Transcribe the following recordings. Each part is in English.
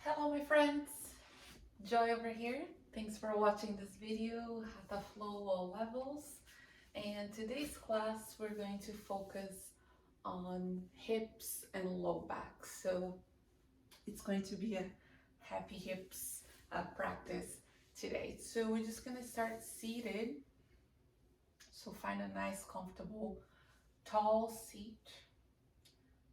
Hello my friends, Joy over here. Thanks for watching this video, Hatha Flow All Levels. And today's class we're going to focus on hips and low back. So it's going to be a happy hips practice today. So we're just going to start seated. So find a nice comfortable tall seat,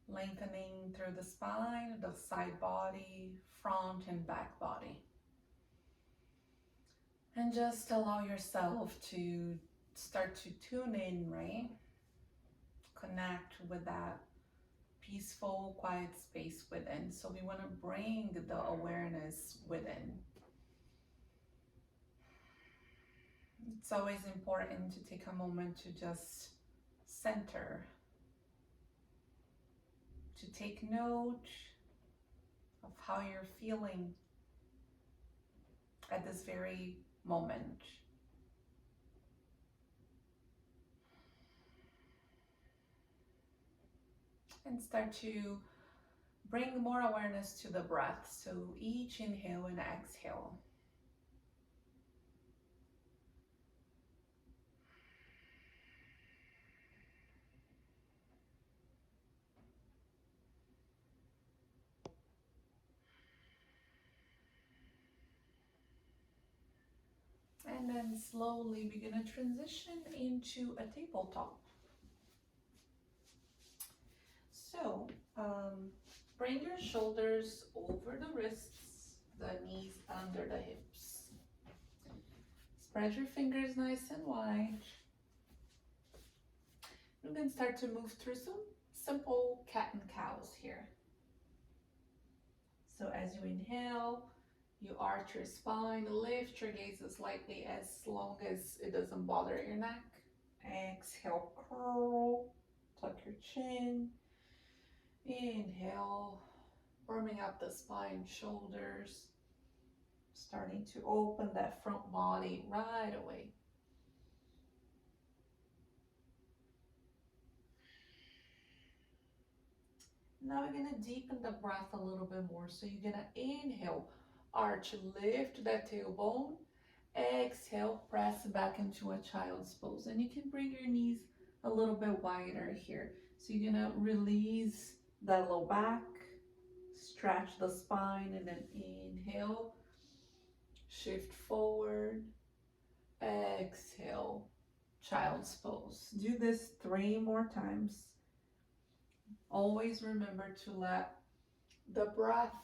lengthening through the spine, the side body, front and back body. And just allow yourself to start to tune in, right? Connect with that peaceful, quiet space within. So we want to bring the awareness within. It's always important to take a moment to just center, to take note of how you're feeling at this very moment. And start to bring more awareness to the breath. So each inhale and exhale. And then slowly we're going to transition into a tabletop. So bring your shoulders over the wrists, the knees under the hips. Spread your fingers nice and wide. We're going to start to move through some simple cat and cows here. So as you inhale, you arch your spine, lift your gaze slightly as long as it doesn't bother your neck. Exhale, curl, tuck your chin. Inhale, warming up the spine, shoulders, starting to open that front body right away. Now we're going to deepen the breath a little bit more. So you're going to inhale, arch, lift that tailbone. Exhale, press back into a child's pose. And you can bring your knees a little bit wider here. So you're going to release that low back, stretch the spine, and then inhale, shift forward, exhale, child's pose. Do this 3 more times. Always remember to let the breath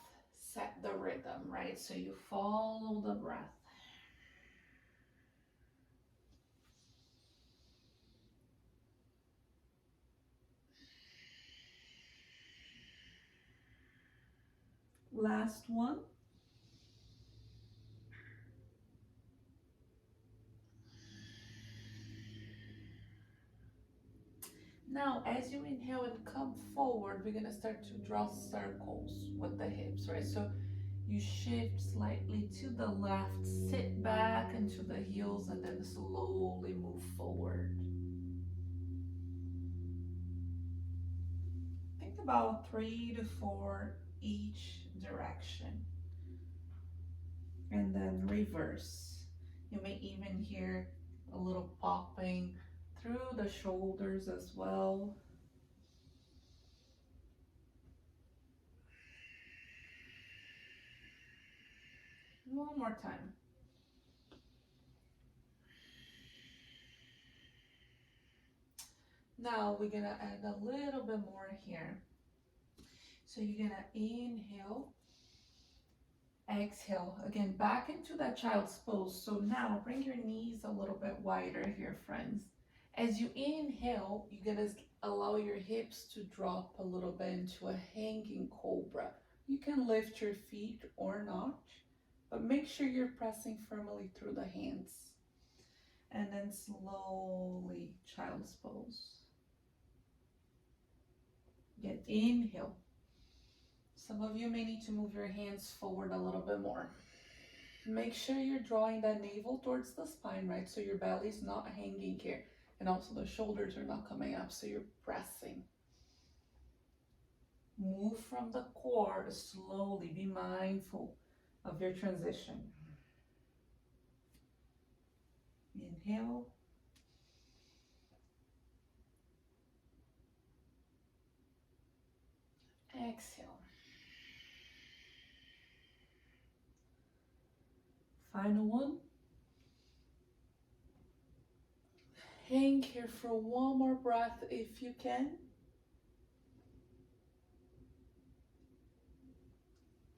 set the rhythm, right? So you follow the breath. Last one. Now, as you inhale and come forward, we're gonna start to draw circles with the hips, right? So you shift slightly to the left, sit back into the heels, and then slowly move forward. Think about 3 to 4 each direction. And then reverse. You may even hear a little popping through the shoulders as well. One more time. Now we're gonna add a little bit more here. So you're gonna inhale, exhale, again back into that child's pose. So now bring your knees a little bit wider here, friends. As you inhale, you're gonna allow your hips to drop a little bit into a hanging cobra. You can lift your feet or not, but make sure you're pressing firmly through the hands. And then slowly child's pose. Again, inhale. Some of you may need to move your hands forward a little bit more. Make sure you're drawing that navel towards the spine, right? So your belly's not hanging here. And also the shoulders are not coming up, so you're pressing. Move from the core slowly. Be mindful of your transition. Inhale. Exhale. Final one. Hang here for one more breath if you can.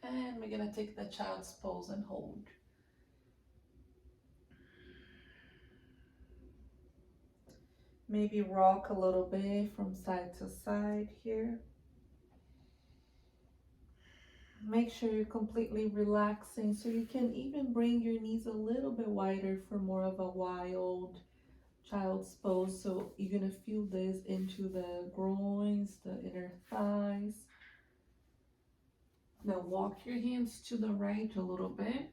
And we're gonna take the child's pose and hold. Maybe rock a little bit from side to side here. Make sure you're completely relaxing, so you can even bring your knees a little bit wider for more of a wild child's pose. So you're gonna feel this into the groins, the inner thighs. Now walk your hands to the right a little bit.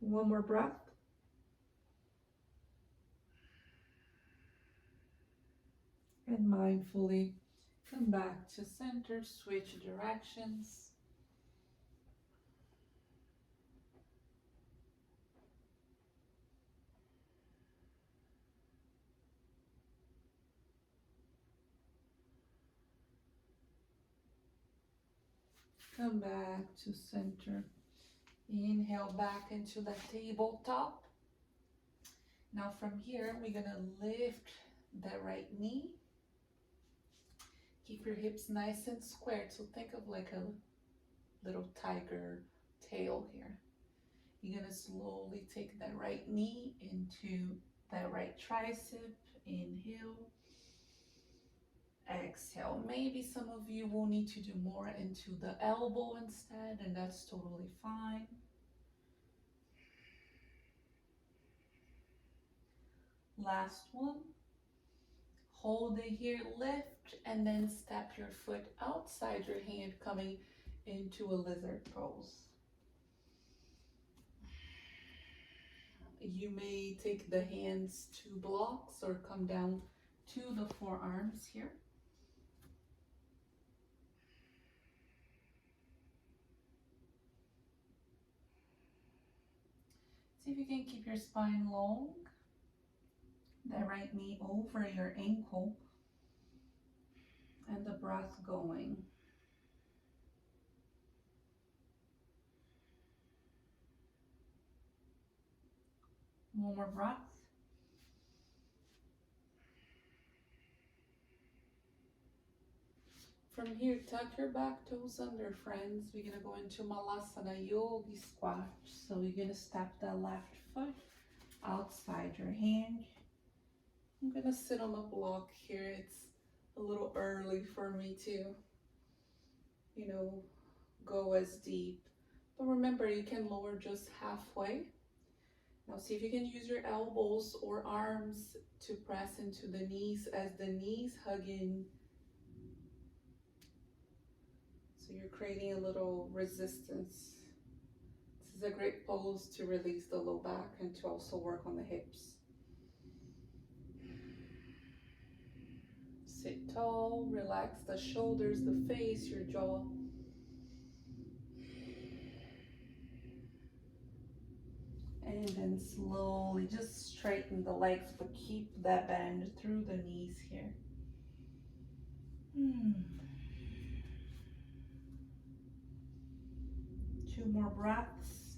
One more breath. And mindfully come back to center, switch directions. Come back to center. Inhale back into the tabletop. Now from here, we're gonna lift the right knee. Keep your hips nice and squared. So think of like a little tiger tail here. You're gonna slowly take that right knee into that right tricep. Inhale. Exhale. Maybe some of you will need to do more into the elbow instead, and that's totally fine. Last one. Hold it here, lift, and then step your foot outside your hand, coming into a lizard pose. You may take the hands to blocks or come down to the forearms here. See if you can keep your spine long. The right knee over your ankle. And the breath going. One more breath. From here, tuck your back toes under, friends. We're gonna go into Malasana, Yogi squat. So you're gonna step that left foot outside your hand. I'm gonna sit on a block here. It's a little early for me to, go as deep. But remember, you can lower just halfway. Now see if you can use your elbows or arms to press into the knees as the knees hug in. So you're creating a little resistance. This is a great pose to release the low back and to also work on the hips. Sit tall, relax the shoulders, the face, your jaw. And then slowly just straighten the legs, but keep that bend through the knees here. 2 more breaths.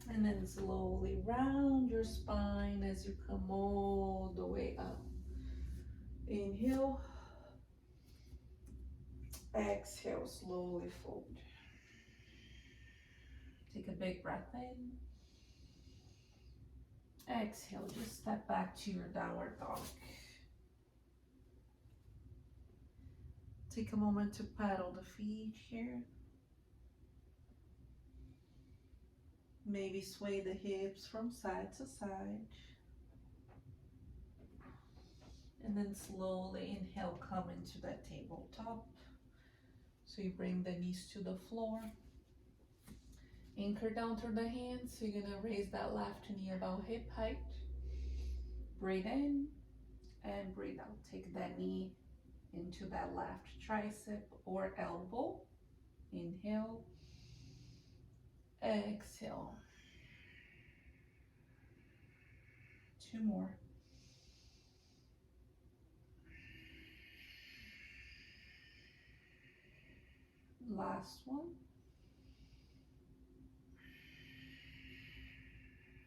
And then slowly round your spine as you come all the way up. Inhale. Exhale, slowly fold. Take a big breath in. Exhale, just step back to your downward dog. Take a moment to paddle the feet here. Maybe sway the hips from side to side. And then slowly inhale, come into that tabletop. So you bring the knees to the floor. Anchor down through the hands. So you're gonna raise that left knee about hip height. Breathe in and breathe out. Take that knee into that left tricep or elbow. Inhale, exhale. 2 more. Last one.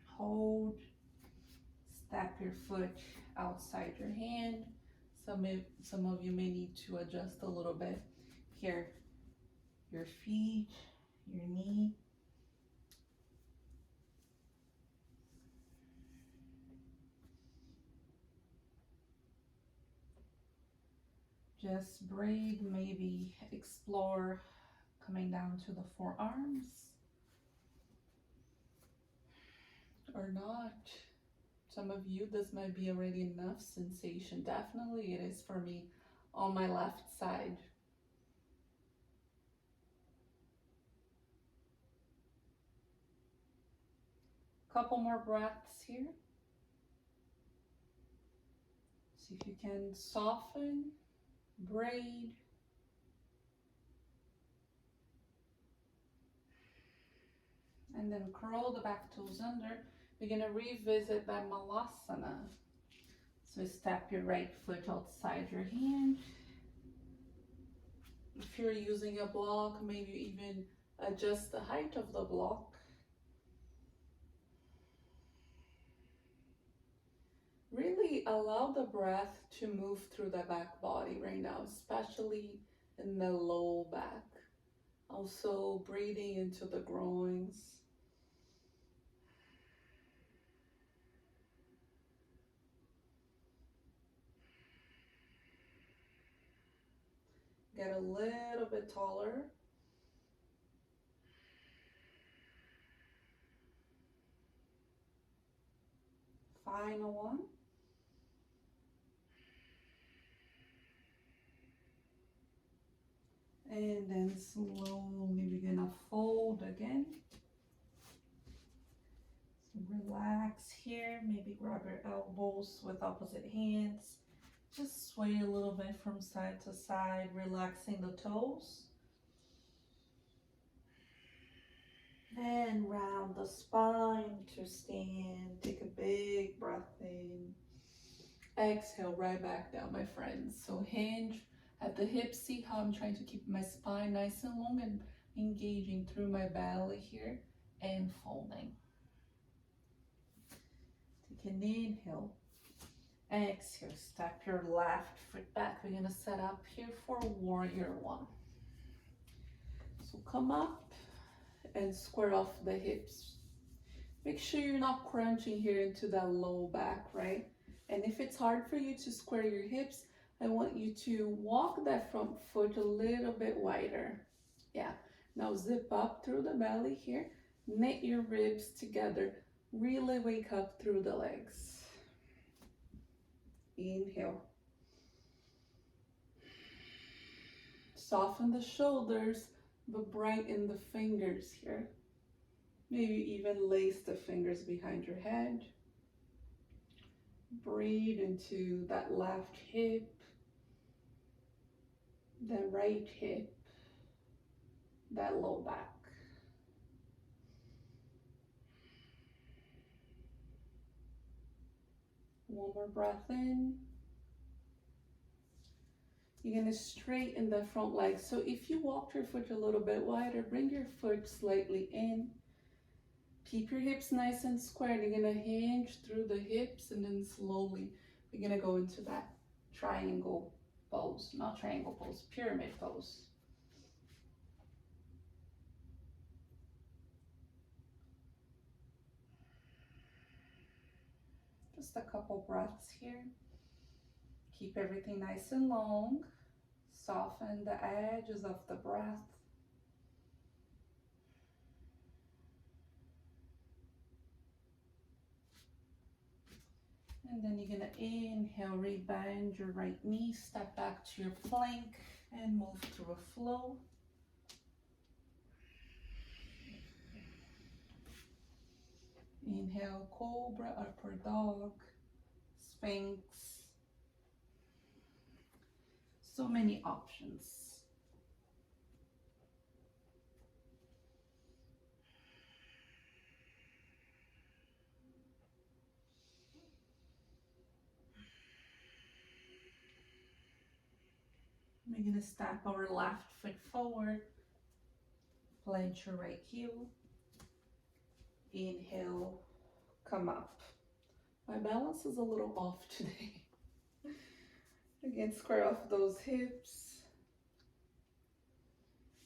Hold. Step your foot outside your hand. Some of you may need to adjust a little bit here. Your feet, your knee. Just breathe, maybe explore coming down to the forearms or not. Some of you, this might be already enough sensation. Definitely it is for me on my left side. Couple more breaths here. See if you can soften, braid. And then curl the back toes under. We're gonna revisit that Malasana. So step your right foot outside your hand. If you're using a block, maybe even adjust the height of the block. Really allow the breath to move through the back body right now, especially in the low back. Also breathing into the groins. Get a little bit taller. Final one. And then slowly we're gonna fold again. So relax here, maybe grab your elbows with opposite hands. Just sway a little bit from side to side, relaxing the toes. And round the spine to stand. Take a big breath in. Exhale right back down, my friends. So hinge at the hips. See how I'm trying to keep my spine nice and long and engaging through my belly here and folding. Take an inhale. Exhale, step your left foot back. We're gonna set up here for warrior one. So come up and square off the hips. Make sure you're not crunching here into that low back, right? And if it's hard for you to square your hips, I want you to walk that front foot a little bit wider. Yeah, now zip up through the belly here. Knit your ribs together. Really wake up through the legs. Inhale. Soften the shoulders, but brighten the fingers here. Maybe even lace the fingers behind your head. Breathe into that left hip, the right hip, that low back. One more breath in. You're gonna straighten the front leg. So if you walked your foot a little bit wider, bring your foot slightly in. Keep your hips nice and squared. You're gonna hinge through the hips and then slowly we're gonna go into that triangle pose, not triangle pose, pyramid pose. Just a couple breaths here. Keep everything nice and long. Soften the edges of the breath. And then you're gonna inhale, rebend your right knee, step back to your plank and move to a flow. Inhale, Cobra, Upward Dog, Sphinx. So many options. We're going to step our left foot forward, plant your right heel. Inhale, come up. My balance is a little off today. Again, square off those hips.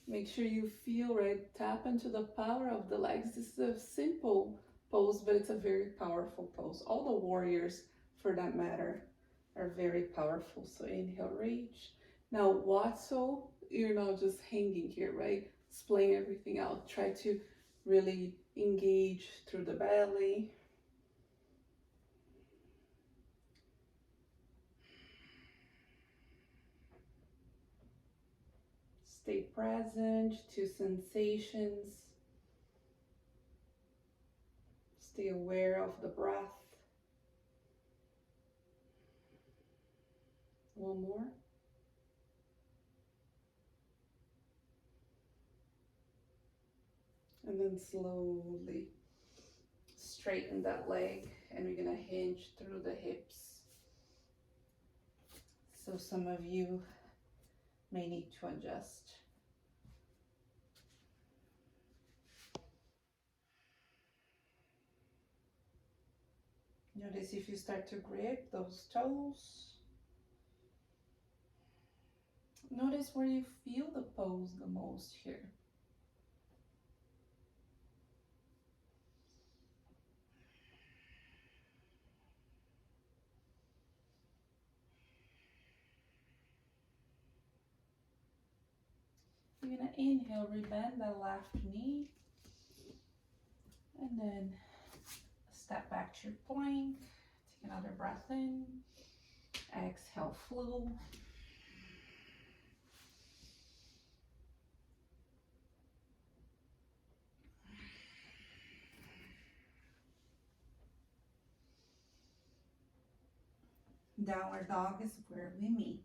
Make sure you feel, right? Tap into the power of the legs. This is a simple pose, but it's a very powerful pose. All the warriors, for that matter, are very powerful. So inhale, reach. Now watch so you're not just hanging here, right? Splaying everything out. Try to really engage through the belly. Stay present to sensations. Stay aware of the breath. One more. And then slowly straighten that leg, and we're gonna hinge through the hips. So some of you may need to adjust. Notice if you start to grip those toes. Notice where you feel the pose the most here. You're gonna inhale, rebend that left knee, and then step back to your plank. Take another breath in. Exhale, flow. Downward dog is where we meet.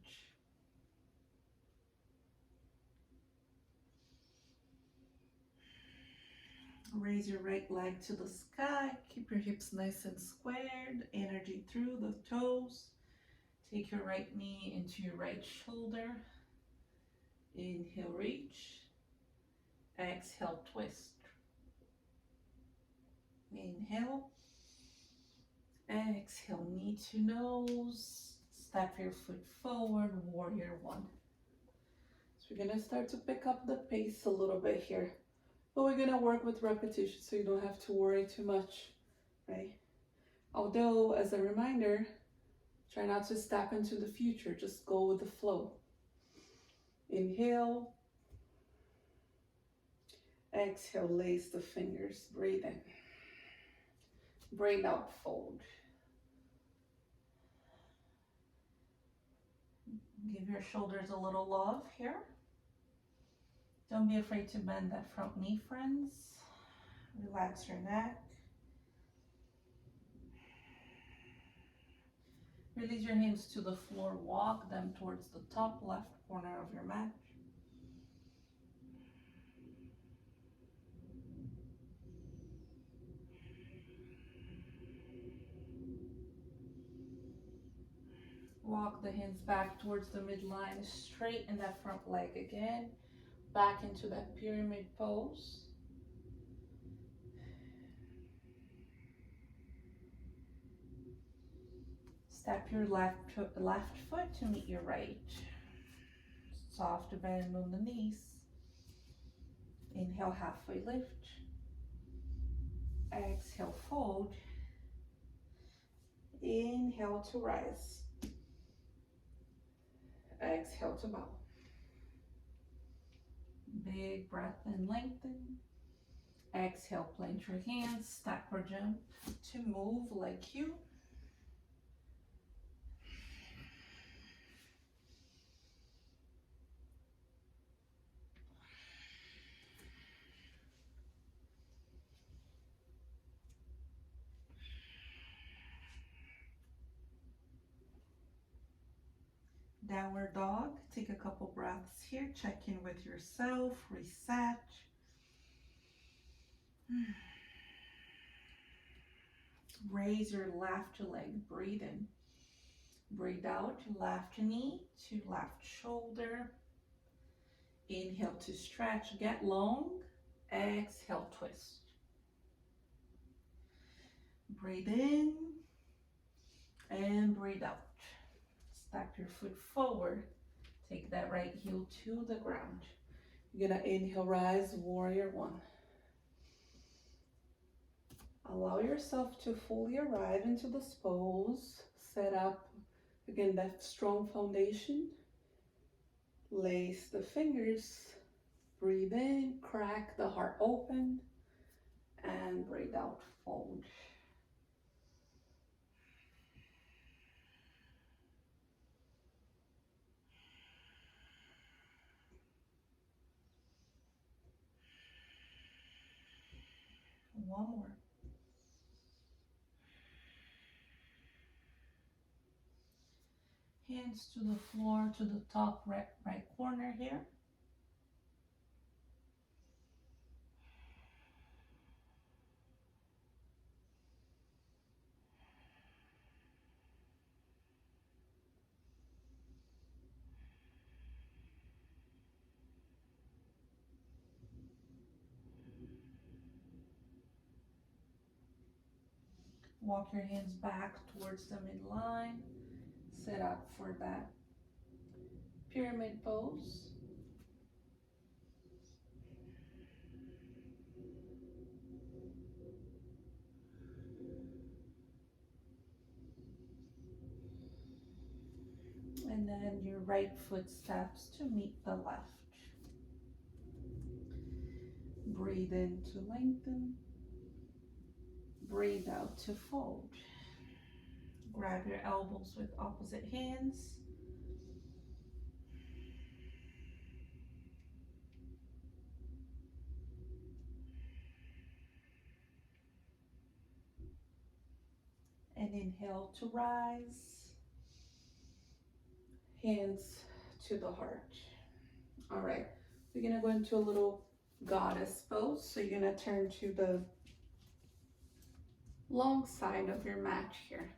Raise your right leg to the sky. Keep your hips nice and squared. Energy through the toes. Take your right knee into your right shoulder. Inhale, reach. Exhale, twist. Inhale. Exhale, knee to nose. Step your foot forward, warrior one. So we're gonna start to pick up the pace a little bit here. But we're gonna work with repetition, so you don't have to worry too much, right? Although, as a reminder, try not to step into the future, just go with the flow. Inhale. Exhale, lace the fingers, breathe in. Breathe out, fold. Give your shoulders a little love here. Don't be afraid to bend that front knee, friends. Relax your neck. Release your hands to the floor, walk them towards the top left corner of your mat. Walk the hands back towards the midline, straighten that front leg again, back into that pyramid pose. Step your left foot to meet your right. Soft bend on the knees. Inhale, halfway lift. Exhale, fold. Inhale to rise. Exhale to bow. Big breath and lengthen. Exhale, plant your hands, step or jump to move like you. Downward dog. Take a couple breaths here. Check in with yourself. Reset. Raise your left leg. Breathe in. Breathe out. Left knee to left shoulder. Inhale to stretch. Get long. Exhale, twist. Breathe in and breathe out. Step your foot forward. Take that right heel to the ground. You're gonna inhale, rise, warrior one. Allow yourself to fully arrive into this pose. Set up, again, that strong foundation. Lace the fingers. Breathe in, crack the heart open, and breathe out, fold. One more. Hands to the floor, to the top right corner here. Walk your hands back towards the midline. Set up for that pyramid pose. And then your right foot steps to meet the left. Breathe in to lengthen. Breathe out to fold. Grab your elbows with opposite hands. And inhale to rise. Hands to the heart. All right, we're gonna go into a little goddess pose. So you're gonna turn to the long side of your mat here.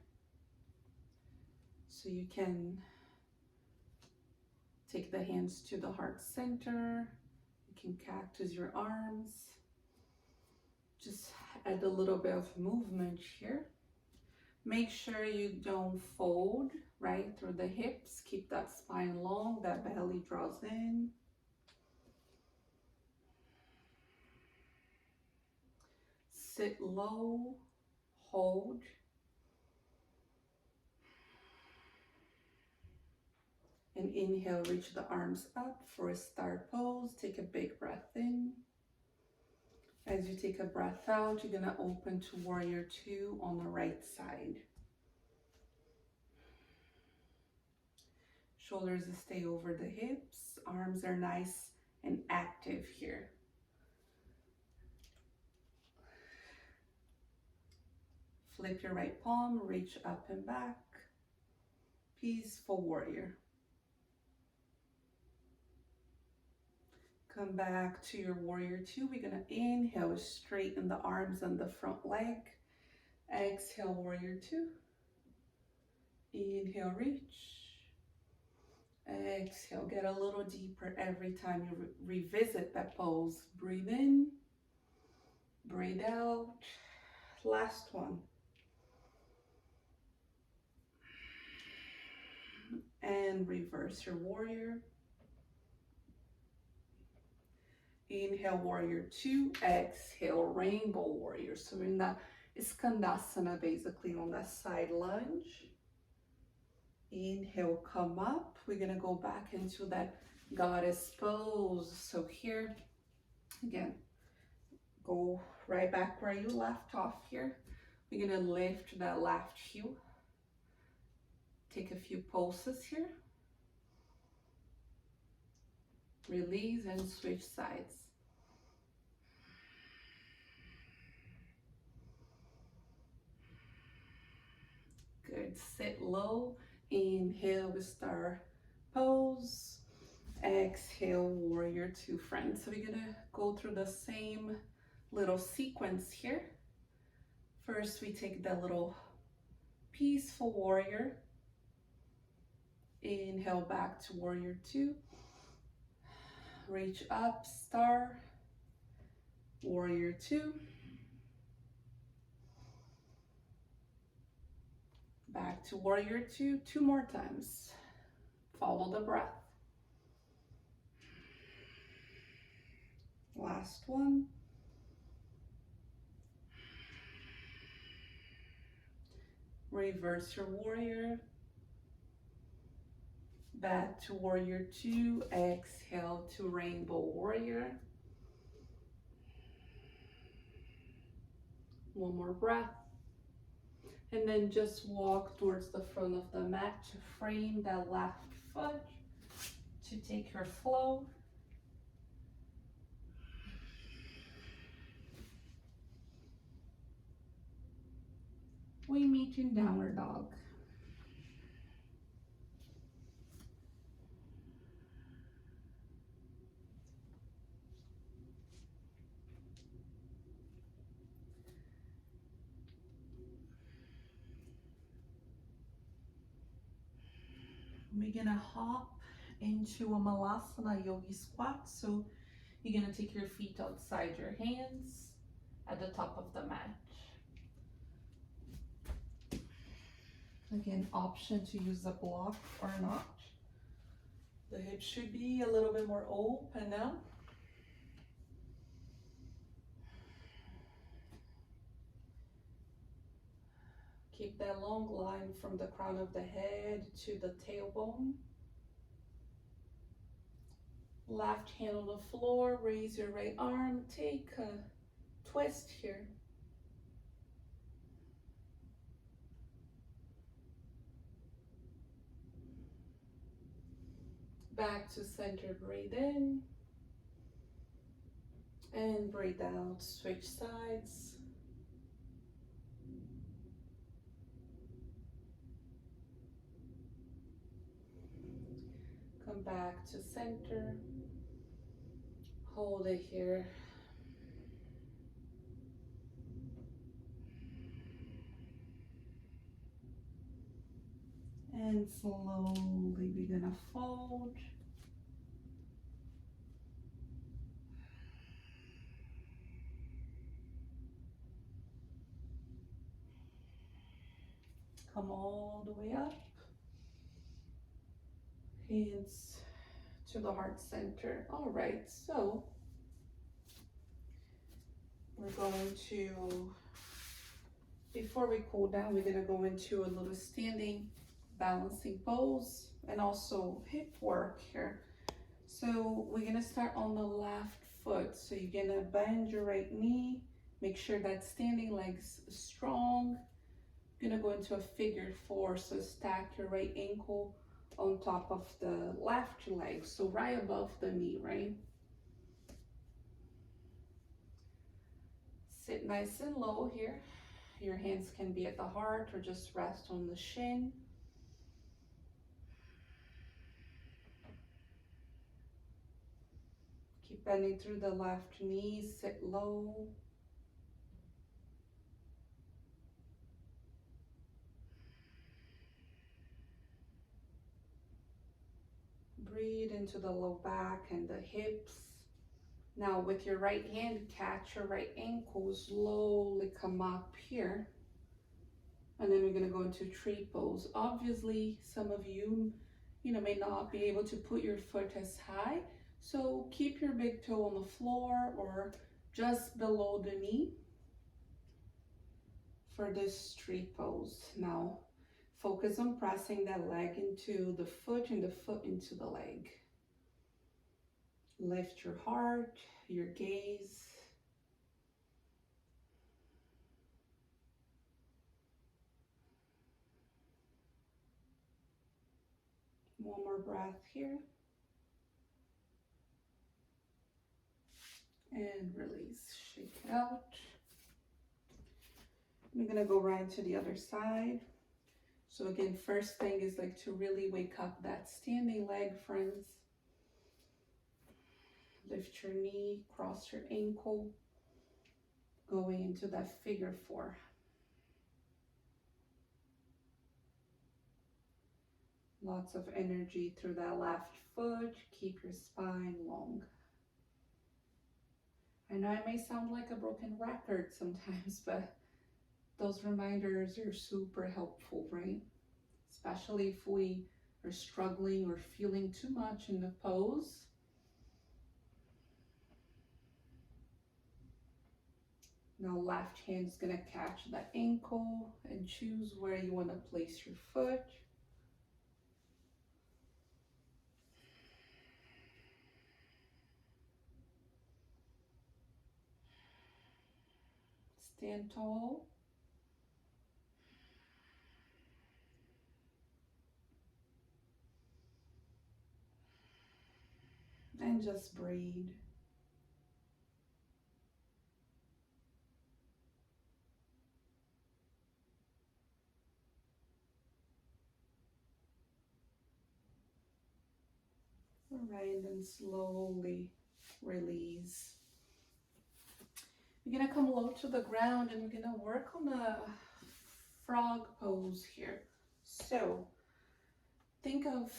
So you can take the hands to the heart center. You can cactus your arms. Just add a little bit of movement here. Make sure you don't fold right through the hips. Keep that spine long, that belly draws in. Sit low, hold. And inhale, reach the arms up for a star pose. Take a big breath in. As you take a breath out, you're gonna open to warrior two on the right side. Shoulders stay over the hips. Arms are nice and active here. Flip your right palm, reach up and back. Peaceful warrior. Come back to your warrior two. We're gonna inhale, straighten the arms and the front leg. Exhale, warrior two. Inhale, reach. Exhale, get a little deeper every time you revisit that pose. Breathe in, breathe out. Last one. And reverse your warrior. Inhale, warrior two. Exhale, rainbow warrior. So we're in that Stambasana, basically on that side lunge. Inhale, come up. We're gonna go back into that goddess pose. So here, again, go right back where you left off here. We're gonna lift that left heel. Take a few pulses here. Release and switch sides. Good, sit low. Inhale, we start pose. Exhale, warrior two, friends. So we're gonna go through the same little sequence here. First, we take the little peaceful warrior. Inhale back to warrior two. Reach up, star, warrior two. Back to warrior two, two more times. Follow the breath. Last one. Reverse your warrior. Back to warrior two. Exhale to rainbow warrior. One more breath. And then just walk towards the front of the mat to frame that left foot, to take your flow. We meet in downward dog. We're gonna hop into a Malasana Yogi squat. So you're gonna take your feet outside your hands at the top of the mat. Again, option to use a block or not. The hips should be a little bit more open now. Keep that long line from the crown of the head to the tailbone. Left hand on the floor, raise your right arm, take a twist here. Back to center, breathe in. And breathe out, switch sides. Come back to center. Hold it here. And slowly we're gonna fold. Come all the way up. Hands to the heart center. All right, so we're going to, before we cool down, we're gonna go into a little standing balancing pose and also hip work here. So we're gonna start on the left foot. So you're gonna bend your right knee, make sure that standing leg's strong. You're gonna go into a figure four, so stack your right ankle on top of the left leg, so right above the knee, right? Sit nice and low here. Your hands can be at the heart or just rest on the shin. Keep bending through the left knee, sit low. Breathe into the low back and the hips. Now with your right hand, catch your right ankle, slowly come up here. And then we're gonna go into tree pose. Obviously, some of you, may not be able to put your foot as high. So keep your big toe on the floor or just below the knee for this tree pose. Now, focus on pressing that leg into the foot and the foot into the leg. Lift your heart, your gaze. One more breath here. And release, shake it out. We're gonna go right to the other side. So again, first thing is like to really wake up that standing leg, friends. Lift your knee, cross your ankle, going into that figure four. Lots of energy through that left foot. Keep your spine long. I know I may sound like a broken record sometimes, but those reminders are super helpful, right? Especially if we are struggling or feeling too much in the pose. Now left hand is going to catch the ankle and choose where you want to place your foot. Stand tall. And just breathe. All right, and then slowly release. We're gonna come low to the ground and we're gonna work on a frog pose here. So think of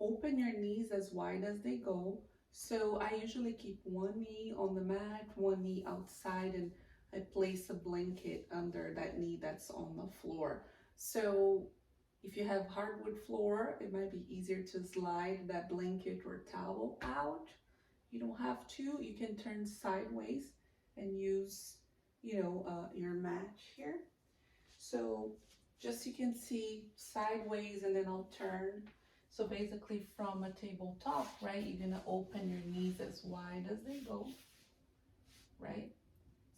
open your knees as wide as they go. So I usually keep one knee on the mat, one knee outside, and I place a blanket under that knee that's on the floor. So if you have hardwood floor, it might be easier to slide that blanket or towel out. You don't have to. You can turn sideways and use, your mat here. So just you can see sideways and then I'll turn. So basically from a tabletop, right, you're gonna open your knees as wide as they go, right?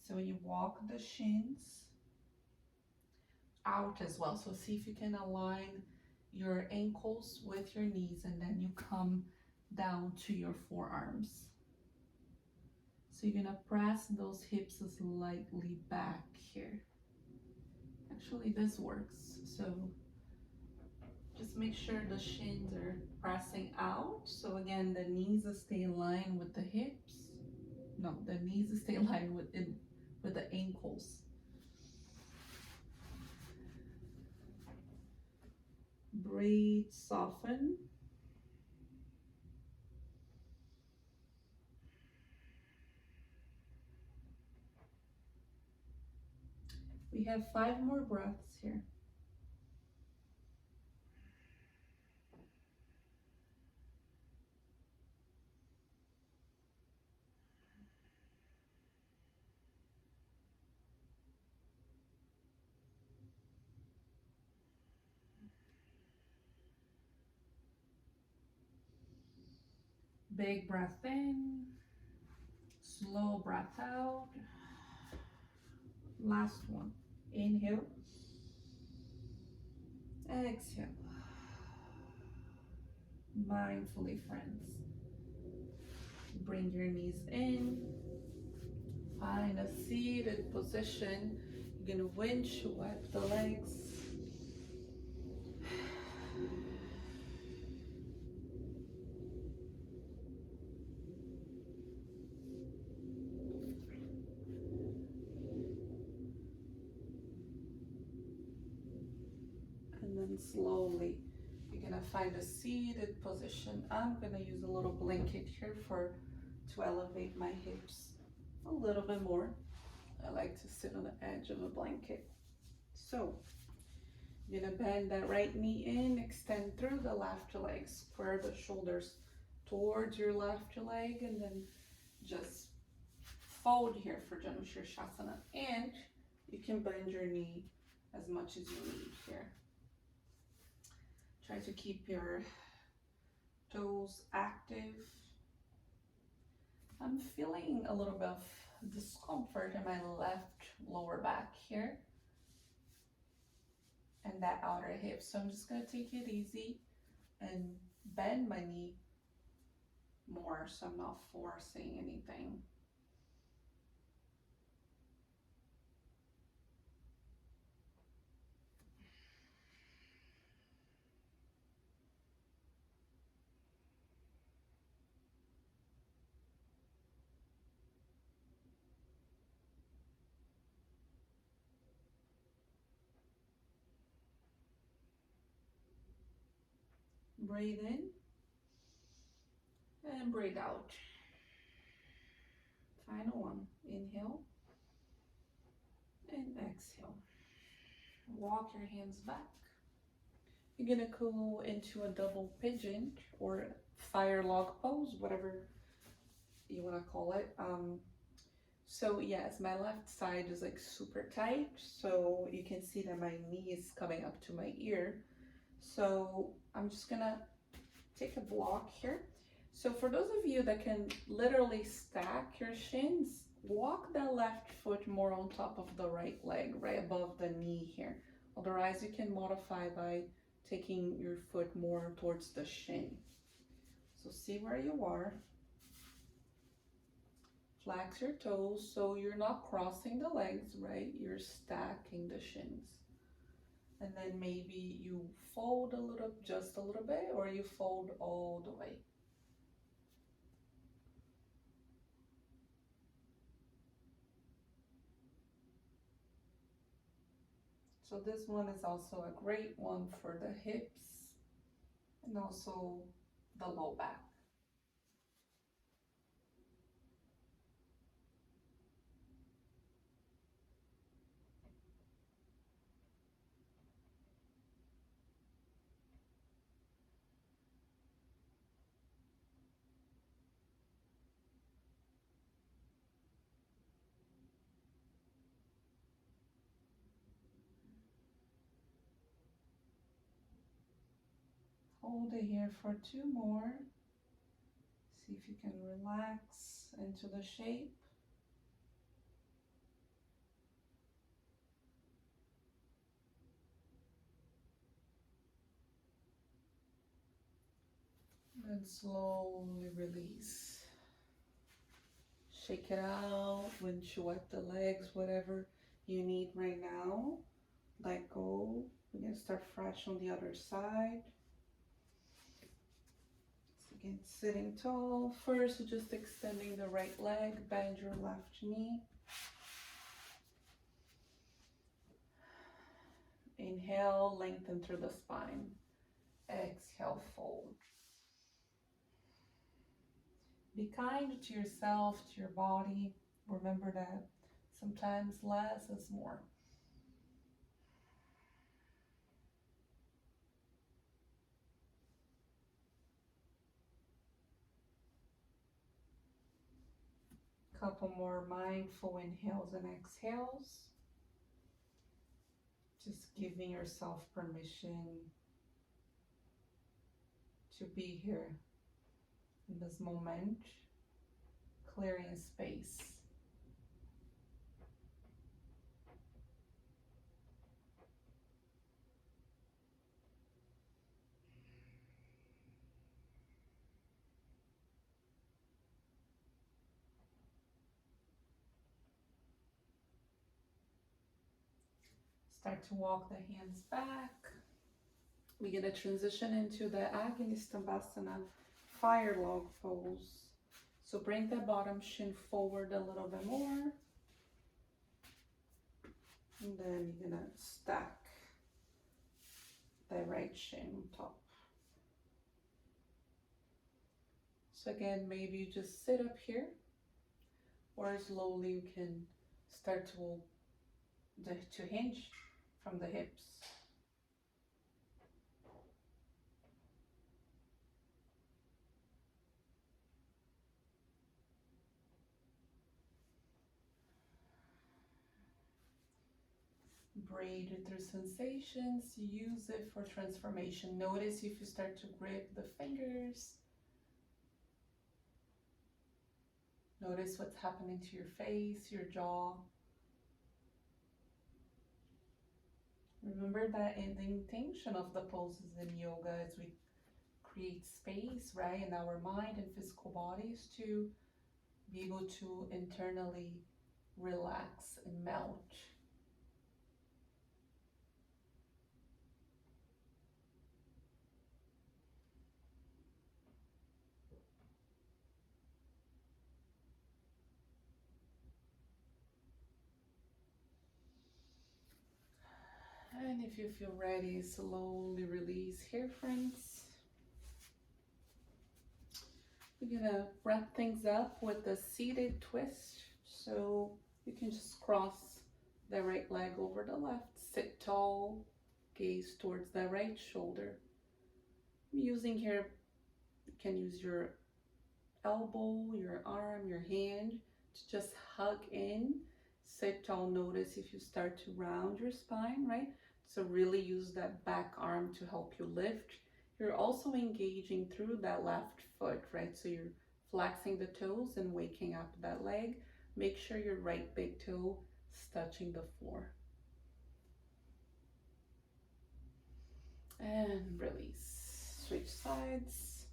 So you walk the shins out as well. So see if you can align your ankles with your knees and then you come down to your forearms. So you're gonna press those hips slightly back here. Actually, this works. So just make sure the shins are pressing out. So again, the knees stay in line with the hips. No, the knees stay in line with the ankles. Breathe, soften. We have 5 more breaths here. Big breath in, slow breath out. Last one. Inhale, exhale. Mindfully, friends. Bring your knees in. Find a seated position. You're gonna windshield the legs. And then slowly, you're gonna find a seated position. I'm gonna use a little blanket here to elevate my hips a little bit more. I like to sit on the edge of a blanket. So you're gonna bend that right knee in, extend through the left leg, square the shoulders towards your left leg, and then just fold here for Janu Shirshasana. And you can bend your knee as much as you need here. Try to keep your toes active. I'm feeling a little bit of discomfort in my left lower back here and that outer hip. So I'm just gonna take it easy and bend my knee more so I'm not forcing anything. Breathe in and breathe out. Final one. Inhale and exhale. Walk your hands back. You're gonna go into a double pigeon or Firelog pose, whatever you wanna call it. So yes, my left side is like super tight, so you can see that my knee is coming up to my ear. So I'm just gonna take a block here. So for those of you that can literally stack your shins, walk the left foot more on top of the right leg, right above the knee here. Otherwise, you can modify by taking your foot more towards the shin. So see where you are. Flex your toes so you're not crossing the legs, right? You're stacking the shins. And then maybe you fold a little, just a little bit, or you fold all the way. So this one is also a great one for the hips and also the low back. Hold it here for 2 more. See if you can relax into the shape. And slowly release. Shake it out, windshield the legs, whatever you need right now. Let go. We're going to start fresh on the other side. So again, sitting tall. First, just extending the right leg, bend your left knee. Inhale, lengthen through the spine. Exhale, fold. Be kind to yourself, to your body. Remember that sometimes less is more. Couple more mindful inhales and exhales. Just giving yourself permission to be here in this moment, clearing space. Start to walk the hands back. We're going to transition into the Agony Stambasana Firelog pose. So bring the bottom shin forward a little bit more. And then you're going to stack the right shin on top. So again, maybe you just sit up here, or slowly you can start to hinge from the hips. Breathe through sensations, use it for transformation. Notice if you start to grip the fingers. Notice what's happening to your face, your jaw. Remember that in the intention of the poses in yoga is we create space, right, in our mind and physical bodies to be able to internally relax and melt. And if you feel ready, slowly release here, friends. We're gonna wrap things up with a seated twist. So you can just cross the right leg over the left, sit tall, gaze towards the right shoulder. I'm using here, you can use your elbow, your arm, your hand to just hug in. Sit tall. Notice if you start to round your spine, right? So really use that back arm to help you lift. You're also engaging through that left foot, right? So you're flexing the toes and waking up that leg. Make sure your right big toe is touching the floor. And release. Switch sides.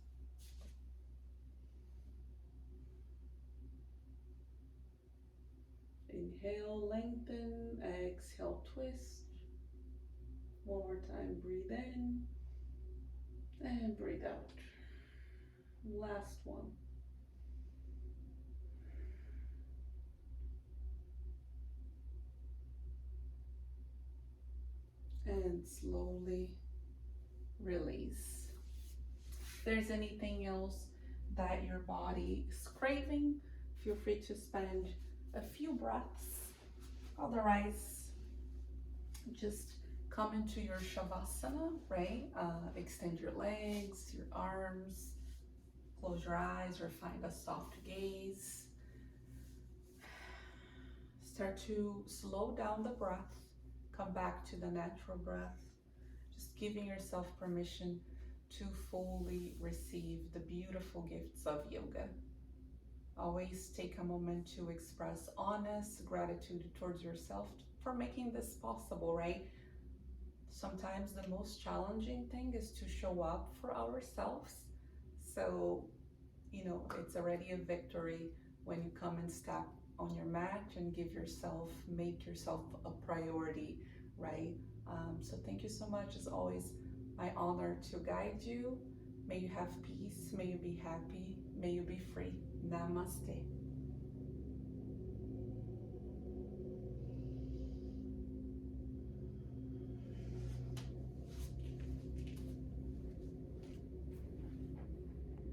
Inhale, lengthen. Exhale, twist. One more time, breathe in and breathe out. Last one. And slowly release. If there's anything else that your body is craving, feel free to spend a few breaths. Otherwise, just come into your Shavasana, right? Extend your legs, your arms, close your eyes or find a soft gaze. Start to slow down the breath, come back to the natural breath, just giving yourself permission to fully receive the beautiful gifts of yoga. Always take a moment to express honest gratitude towards yourself for making this possible, right? Sometimes the most challenging thing is to show up for ourselves. So, it's already a victory when you come and step on your mat and make yourself a priority, right? So thank you so much. It's always my honor to guide you. May you have peace. May you be happy. May you be free. Namaste.